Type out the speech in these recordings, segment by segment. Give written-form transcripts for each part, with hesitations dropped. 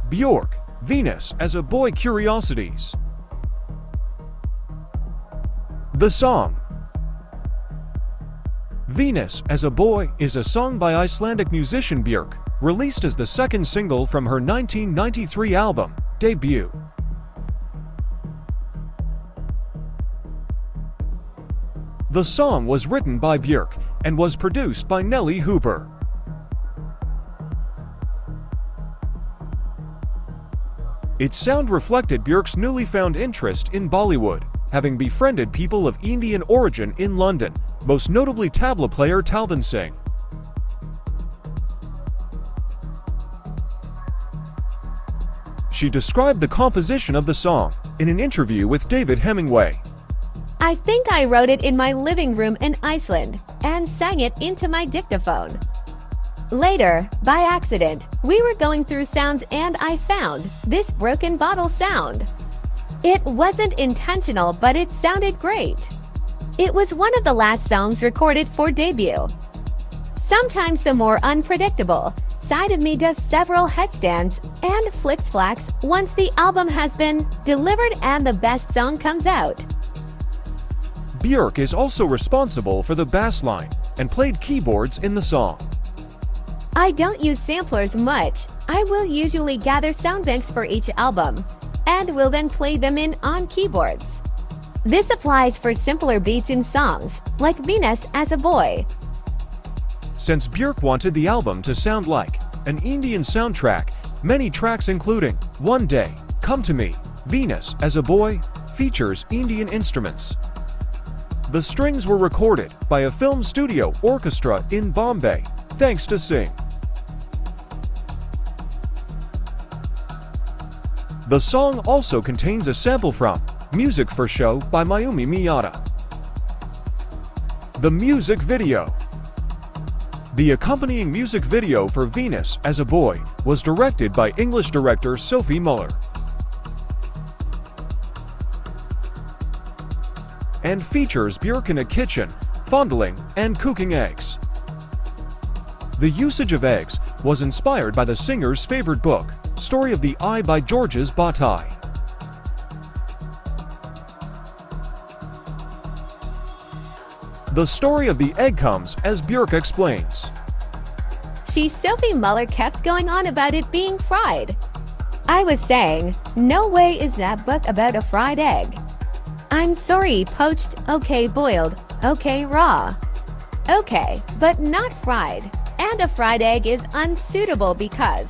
Bjork, Venus as a Boy. Curiosities. The song Venus as a Boy is a song by Icelandic musician Bjork, released as the second single from her 1993 album, Debut. The song was written by Bjork and was produced by Nelly Hooper. Its sound reflected Bjork's newly found interest in Bollywood, having befriended people of Indian origin in London, most notably tabla player Talvin Singh. She described the composition of the song in an interview with David Hemingway. I think I wrote it in my living room in Iceland and sang it into my dictaphone. Later, by accident, we were going through sounds and I found this broken bottle sound. It wasn't intentional, but it sounded great. It was one of the last songs recorded for Debut. Sometimes the more unpredictable side of me does several headstands and flicks-flacks once the album has been delivered and the best song comes out. Bjork is also responsible for the bass line and played keyboards in the song. I don't use samplers much. I will usually gather sound banks for each album and will then play them in on keyboards. This applies for simpler beats in songs, like Venus as a Boy. Since Bjork wanted the album to sound like an Indian soundtrack, many tracks including One Day, Come to Me, Venus as a Boy, features Indian instruments. The strings were recorded by a film studio orchestra in Bombay, thanks to Singh. The song also contains a sample from Music for Show by Mayumi Miyata. The music video. The accompanying music video for Venus as a Boy was directed by English director Sophie Muller and features Bjork in a kitchen, fondling and cooking eggs. The usage of eggs was inspired by the singer's favorite book, Story of the Eye by Georges Bataille. The story of the egg comes as Bjork explains. Sophie Muller kept going on about it being fried. I was saying, no way is that book about a fried egg. I'm sorry, poached, okay, boiled, okay, raw. Okay, but not fried. And a fried egg is unsuitable because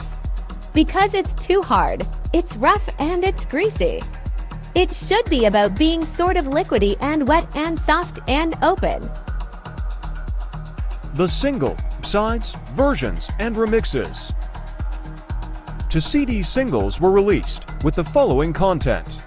it's too hard, it's rough and it's greasy. It should be about being sort of liquidy and wet and soft and open. The single, sides, versions, and remixes to CD singles were released with the following content.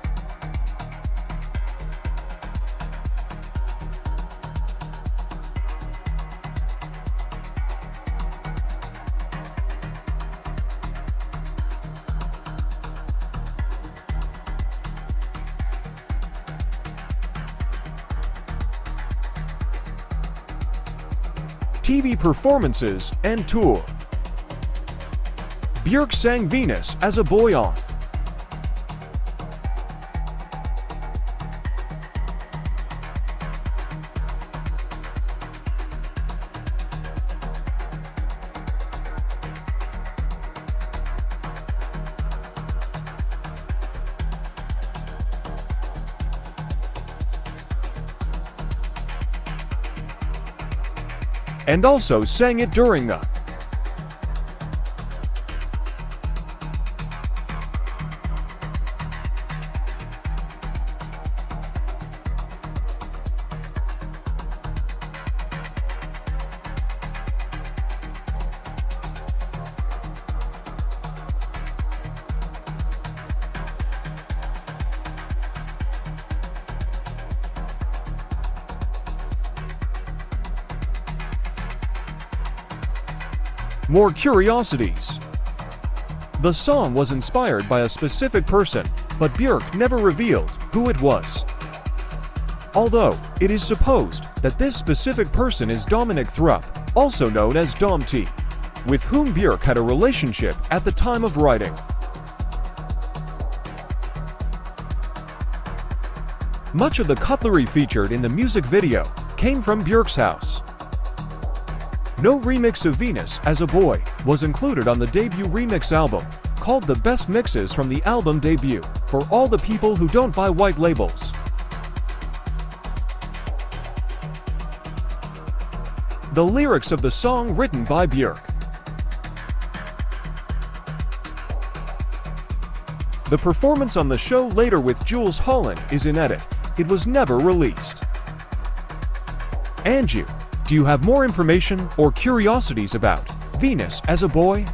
TV performances and tour. Bjork sang Venus as a Boy on and also sang it during the More Curiosities. The song was inspired by a specific person, but Bjork never revealed who it was. Although, it is supposed that this specific person is Dominic Thrupp, also known as Dom T, with whom Bjork had a relationship at the time of writing. Much of the cutlery featured in the music video came from Bjork's house. No remix of Venus as a Boy was included on the debut remix album, called the best mixes from the album debut, for all the people who don't buy white labels. The lyrics of the song written by Bjork. The performance on the show later with Jules Holland is in edit. It was never released. And you, do you have more information or curiosities about Venus as a Boy?